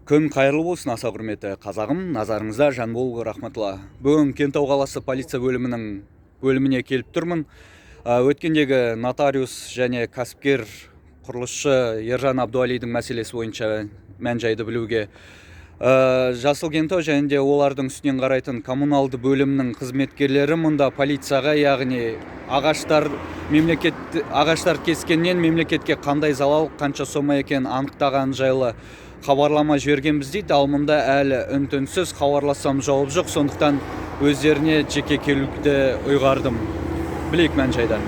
Күн қайырлы болсын, аса құрметті қазағым, назарыңызда Жанбол рахматулла. Бүгін Кентау қаласы полиция бөліміне келіп тұрмын. Өткендегі нотариус және кәсіпкер құрылысшы Ержан Абдуалидің мәселесі бойынша мән-жайды білуге. Жасыл Кентау және де олардың үстінен қарайтын коммуналды бөлімнің қызметкерлері мұнда полицияға, яғни ағаштар кескеннен мемлекетке қандай залал, қанша сома екенін анықтаған жайлы хабарлама жібергенбіз дейді. Ал мұнда әлі үн-түнсіз, хабарлассам жауап жоқ, сондықтан өздеріне жеке келуді ұйғардым. Білейік мән-жайды.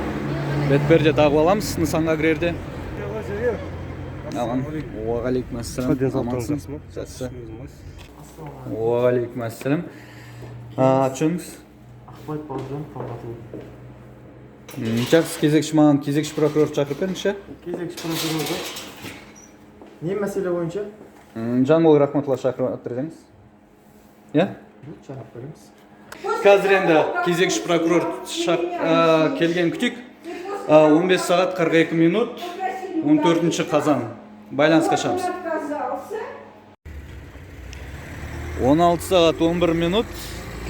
Бетперде тағып аламыз нысанға кірерде. Уағалейкум ассалам. Уағалейкум ассалам. Атшыңыз? Ақпай Бауыржан, Фамбатыл. Жақсы, кезекші маған кезекші прокурор шақырып беріңізші. Кезекші прокурорды. Не мәселе бойынша? Жанбол рахматулла шақырып атырдыңыз. Иә? Шақырып береміз. Қазір енді кезекші прокурор келген күтейік. 15 сағат 42 минут, 14 қазан. Байланысқа шығамыз. 16 сағат 11 минут,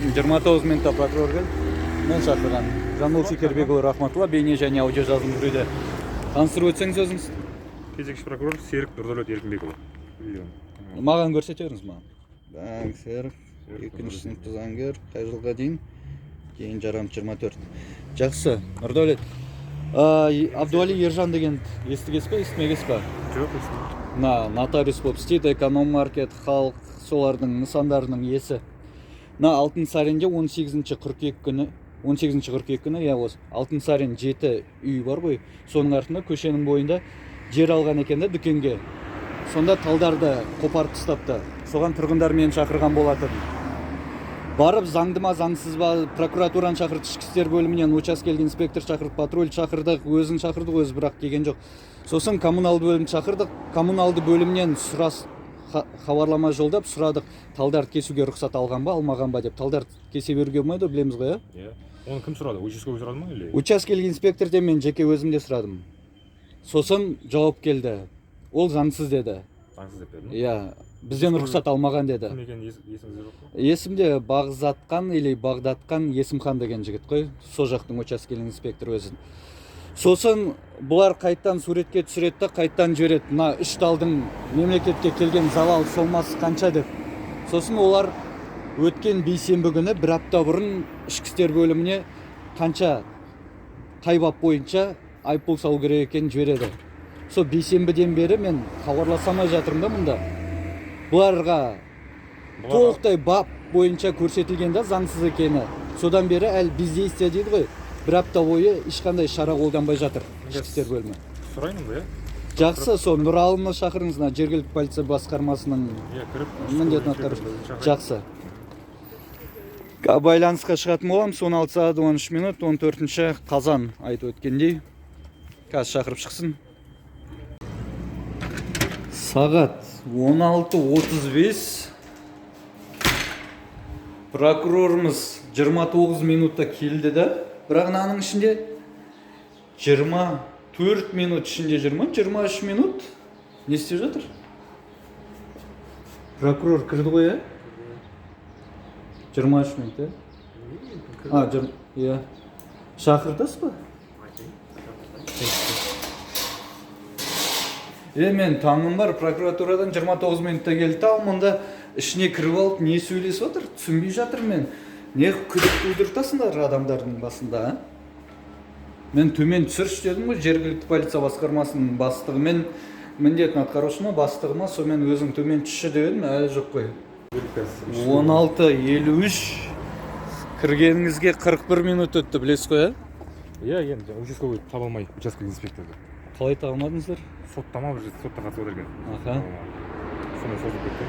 29 минутта прокурор келді. Мен шақырған. Жанбол Шекербекұлы рахматулла, бейне және аудио жазылым жүреді. Таныстырып өтсеңіз өзіңіз. Кезекші прокурор Серік Нұрдәулет Еркінбекұлы. Маған көрсетіңіз маған. Серік, 2-ші сыныпты заңгер, қай жылға дейін? Кейін жарам 24. Жақсы, Нұрдәулет. Абдуали Ержан деген естігесіз бе, естімегесіз бе? Жоқ, естімеймін. Нотариус болып істейді, эконом-маркет, халық, солардың нысандарының иесі. Алтынсаринде 18 қыркүйек күні, осы Алтынсарин 7 үй бар ғой, соның артында көшенің бойында жер алған екенде дүкенге. Сонда талдарды қопарып тастапты. Соған тұрғындар мені шақырған болатын. Барып заңды ма, заңсыз ба, прокуратураны шақырдық, ішкі істер бөлімінен учаскелік инспектор шақырдық, патруль шақырдық, өзін шақырдық, өзі бірақ келген жоқ. Сосын коммуналды бөлімді шақырдық, коммуналды бөлімнен хабарлама жолдап сұрадық, талдарды кесуге рұқсат алған ба, алмаған ба деп. Талдарды кесе беруге болмайды, білеміз ғой, иә? Оны кім сұрады? Участковый сұрады ма или? Учаскелік инспекторден мен жеке өзімде сұрадым. Сосын жауап келді. Ол заңсыз деді. Заңсыз деп берді ме? Иә, бізден рұқсат алмаған деді. Кім екені есіңізде жоқ па? Есімде Бағзатқан или Бағдатқан Есімхан деген жігіт қой, со жақтың учаскелік инспектор өзін. Сосын бұлар қайттан суретке түсіретті, қайттан жібереді. Мына 3 талдың мемлекетке келген залал сомасы қанша деп. Сосын олар өткен бейсенбі күні бір апта бұрын ішкі істер бөліміне қай бап бойынша айыппұл салу керек екенін жібереді. Сол бейсенбіден бері мен хабарласамай жатырмын да мұнда. Бұларға толықтай бап бойынша көрсетілгенде заңсыз екені. Содан бері әлі бездействие дейді ғой. Бір апта бойы ешқандай шара қолданбай жатыр ішкі істер бөлімі. Сұрайын ба, иә? Жақсы, сол Нұралыны шақырыңыз, жергілікті полиция басқармасының міндетін атқарушы. Жақсы. Байланысқа шығатын боламыз. 16 сағат 13 минут, 14 қазан айтып өткендей. Қазір шақырып шықсын. Сағат 16:35. Прокурорымыз 29 минутта келді да. Бірақ аның ішінде 24 минут ішінде 23 минут не істеп жатыр? Прокурор кірді ғой, ә? 23 минут, иә? Шақырдасыз ба? Мен таңым бар, прокуратурадан 29 минутта келді, ал мұнда ішіне кіріп алып не сөйлесіп отыр? Түсінбей жатыр мен. Не күдік тудыртасыңдар адамдардың басында, Мен төмен түсіріш дедім ғой, жергілікті полиция басқармасының бастығы. Мен міндетін атқарушыма, бастығыма, сонымен өзің төмен түсші дедім, әлі жоқ қой. 16:53 кіргеніңізге 41 минут өтті, білесіз қой, ә? Иә, енді участковый таба алмай, учаскелік инспекторды. Қалай таба алмадыңыздар? Соттама уже, сотта қатысып отыр екен. Сонымен созылып кетті.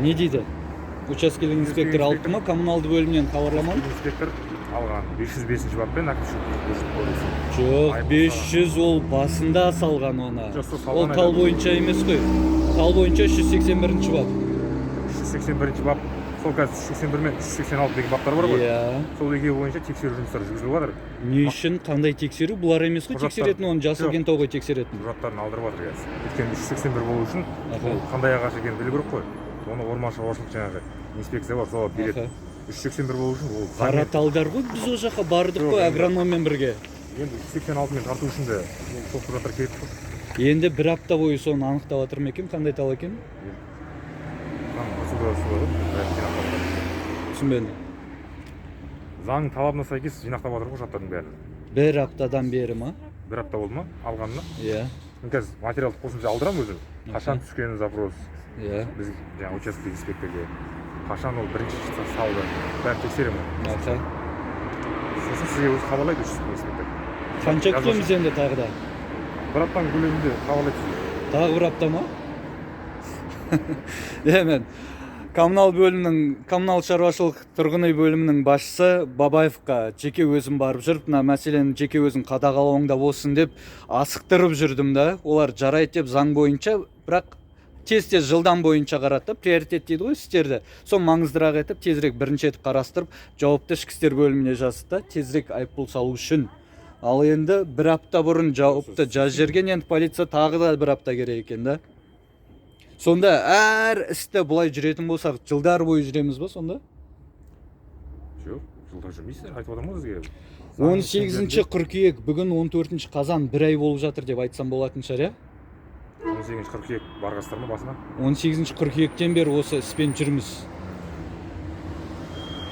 Не дейді? Учаскелік инспектор алыпты ма, коммуналды бөлімнен хабарлама? Инспектор алған 505 баппен әкімшілік. Жоқ, 500 ол басында салған оны. Ол тал бойынша емес қой. Тал бойынша 181 бап. 181 бап сол қазір 381 мен 386 деген баптар бар ғой. Иә. Сол екеуі бойынша тексеру жұмыстары жүргізіліп жатыр. Не үшін қандай тексеру? Бұлар емес қой Құжаттар- тексеретін, оны Жасыл Жоқ. Кентау ғой тексеретін. Құжаттарын алдырып жатыр қазір. Өйткені 381 болу үшін Аха. ол қандай ағаш екенін білу керек қой. Оны орман шаруашылық жаңағы инспекция бар, солар береді. Аха. 381 болу үшін ол Қара заңмен. талдар ғой, біз ол жаққа бардық Жоқ, қой енді. агрономмен бірге. Енді 386 мен тарту үшін де сол құжаттар керек қой. Енді бір апта бойы соны анықтап жатыр ма екен, қандай тал екен? Түсінбедім. Заң талабына сәйкес жинақтап жатыр құжаттардың бәрін. Бір аптадан бері ма? Бір апта болды ма алғанына? Иә. Мен қазір материалдық қосымша алдырамын өзім. Қашан түскені запрос Иә. біз жаңағы учаскелік инспекторге. Қашан ол бірінші салды. Бәрін тексеремін. Аха. Сосын сізге өзі хабарлайды учаскелік инспектор. Қанша күтеміз енді тағы да? Бір аптаның көлемінде хабарлайды сізге. Тағы бір апта ма? Мен коммунал шаруашылық тұрғын үй бөлімінің басшысы Бабаевқа жеке өзім барып жүріп, мына мәселені жеке өзің қадағалауыңда болсын деп асықтырып жүрдім да. Олар жарайды деп заң бойынша, бірақ тез жылдан бойынша қарады, приоритет дейді ғой істерді. Сол маңыздырақ етіп, тезірек бірінші етіп қарастырып, жауапты ішкі істер бөліміне жазды, тезірек айыппұл салу үшін. Ал енді бір апта бұрын жауапты жаз жерген, енді полиция тағы да бір апта керек екен да. Сонда әр істі бұлай жүретін болсақ, жылдар бойы жүреміз ба сонда? Жоқ, жылда жүрмейсіздер, айтып отырмын ғой сізге. 18 қыркүйек, бүгін 14 қазан, бір ай болып жатыр деп айтсам болатын шығар, иә? 18 қыркүйек барғасыздар ма басына? 18 қыркүйектен бері осы іспен жүрміз.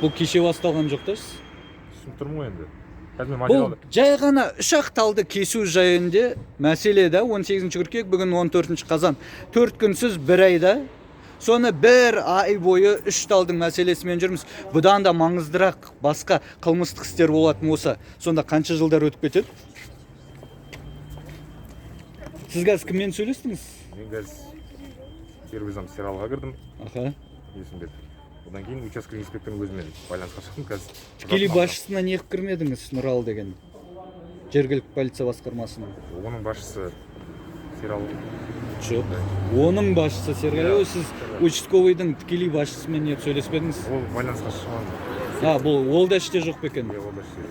Бұл кеше басталған жоқ та? Түсініп тұрмын ғой енді. Қазір мен Бұл материалды жай ғана үш ақ талды кесу жайында мәселе да, 18 қыркүйек, бүгін 14 қазан. 4 күнсіз бір айда. Соны бір ай бойы үш талдың мәселесімен жүрміз. Бұдан да маңыздырақ басқа қылмыстық істер болатын болса, сонда қанша жылдар өтіп кетеді? Сіз қазір кіммен сөйлестіңіз? мен қазір сервизам сералға кірдім. Аха. Есімде. Одан кейін учаскелік инспектордың өзімен байланысқа шықтым қазір. Тікелей басшысына не кірмедіңіз, Нұрал деген? Жергілікті полиция басқармасының. Оның басшысы серал. Жоқ. Оның басшысы Сергей, сіз участковыйдың тікелей басшысымен не сөйлеспедіңіз? Ол байланысқа шыққан. Бұл ол да іште жоқ па екен? Ол да іште.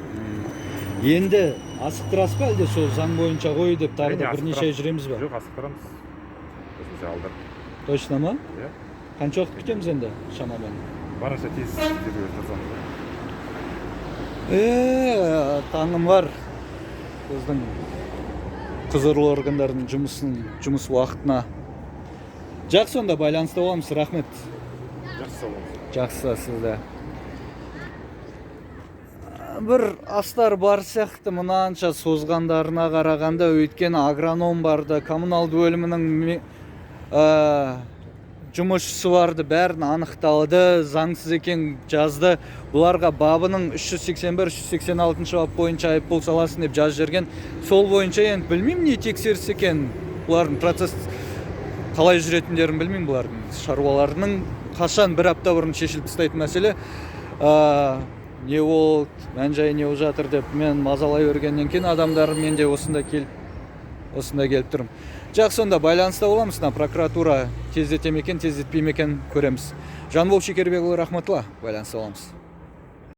Енді асықтырасыз ба әлде сол заң бойынша ғой деп тағы да Әрине, бірнеше ай жүреміз ба? Жоқ, асықтырамыз. Өзімізде алдар. Точно ма? Иә. Қанша уақыт күтеміз енді шамамен? Барынша тез тергеу жасамыз. Таңым бар. Біздің құзырлы органдардың жұмыс уақытына. Жақсы, онда байланыста боламыз. Рахмет. Жақсы сау болыңыз. Жақсы сізді. Бір астар бар сияқты мынанша созғандарына қарағанда, өйткені агроном барды, коммуналды бөлімінің жұмысшысы барды, бәрін анықталды, заңсыз екен жазды. Бұларға бабының 381-386 бап бойынша айыппұл саласын деп жазып жүрген. Сол бойынша енді білмеймін не тексеріс екен. Бұлардың процесс қалай жүретіндерін білмеймін, бұлардың шаруаларының қашан бір апта бұрын шешіліп тастайтын мәселе. Не ол мән-жайы не болып жатыр деп мен мазалай өргеннен кейін адамдар мен де осында келіп тұрмын. Жақсы, сонда байланыста боламыз. Прокуратура тездете ме екен, тездетпей ме екен көреміз. Жанбол Шекербекұлы, рахматулла. Байланыста боламыз.